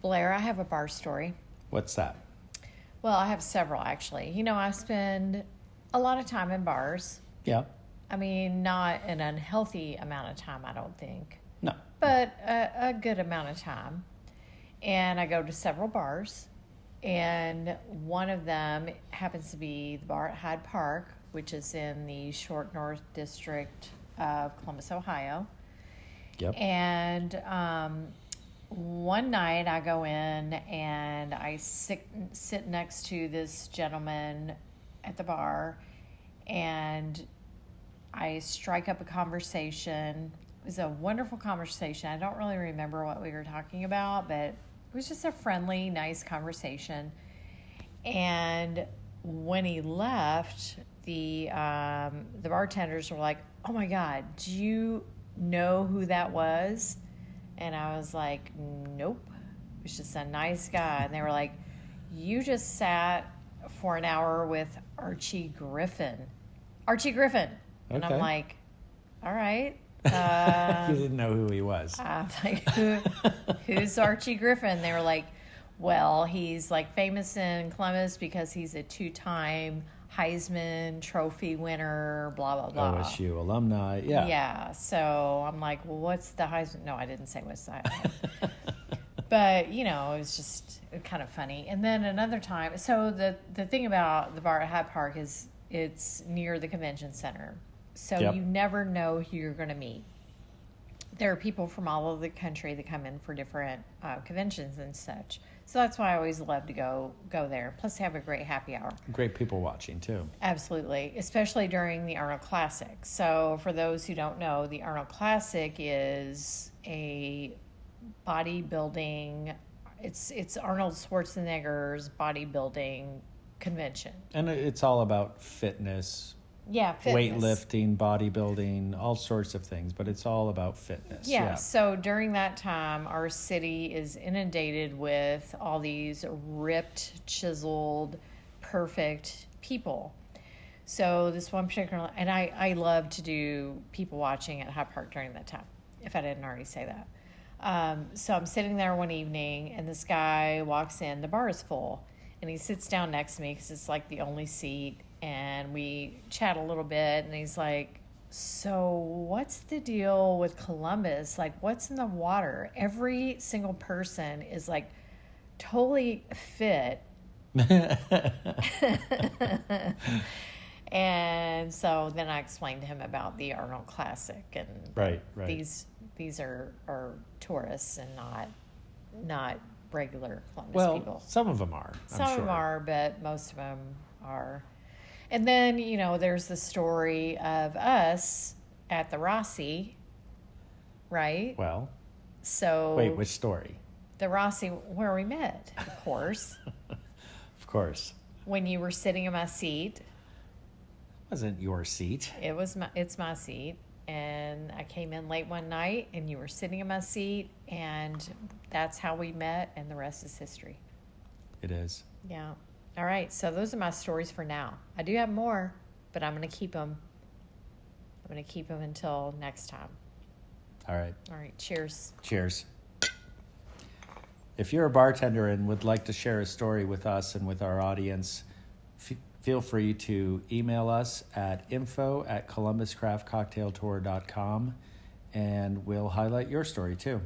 Blair, I have a bar story. What's that? Well, I have several, actually. I spend a lot of time in bars. Yeah. I mean, not an unhealthy amount of time, I don't think, No. but a good amount of time. And I go to several bars, and one of them happens to be the bar at Hyde Park, which is in the Short North District of Columbus, Ohio. Yep. And one night I go in and I sit next to this gentleman at the bar, and I strike up a conversation. It was a wonderful conversation. I don't really remember what we were talking about, but it was just a friendly, nice conversation. And when he left, the bartenders were like, "Oh my God, do you know who that was?" And I was like, "Nope. It was just a nice guy." And they were like, "You just sat for an hour with Archie Griffin." Archie Griffin. And Okay. I'm like, "All right." You didn't know who he was. I'm like, who's Archie Griffin? They were like, "Well, he's like famous in Columbus because he's a 2-time Heisman Trophy winner, blah, blah, blah." OSU alumni. Yeah. Yeah. So I'm like, "Well, what's the Heisman?" No, I didn't say what's the Heisman. But, it was just kind of funny. And then another time, so the thing about the bar at Hyde Park is it's near the convention center. So Yep. you never know who you're going to meet. There are people from all over the country that come in for different conventions and such. So that's why I always love to go there. Plus, they have a great happy hour. Great people watching, too. Absolutely, especially during the Arnold Classic. So for those who don't know, the Arnold Classic is a bodybuilding, it's Arnold Schwarzenegger's bodybuilding convention. And it's all about fitness, Yeah, fitness. weightlifting, bodybuilding, all sorts of things, but it's all about fitness. Yeah, so during that time, our city is inundated with all these ripped, chiseled, perfect people. So this one particular, and I love to do people watching at Hyde Park during that time, if I didn't already say that. So I'm sitting there one evening, and this guy walks in. The bar is full, and he sits down next to me because it's like the only seat, and we chat a little bit, and he's like, "So what's the deal with Columbus? Like, what's in the water? Every single person is like totally fit." And so then I explained to him about the Arnold Classic, and Right. these are tourists and not regular Columbus Well, people. some of them are. Some of them are, but most of them are. And then, there's the story of us at the Rossi, right? Well, So wait, which story? the Rossi, where we met, of course, Of course. when you were sitting in my seat. Wasn't your seat. It's my seat, and I came in late one night, and you were sitting in my seat, and that's how we met, and the rest is history. It is. Yeah. All right, so those are my stories for now. I do have more, but I'm going to keep them. I'm going to keep them until next time. All right. All right, cheers. Cheers. If you're a bartender and would like to share a story with us and with our audience, feel free to email us at info@columbuscraftcocktailtour.com, and we'll highlight your story too.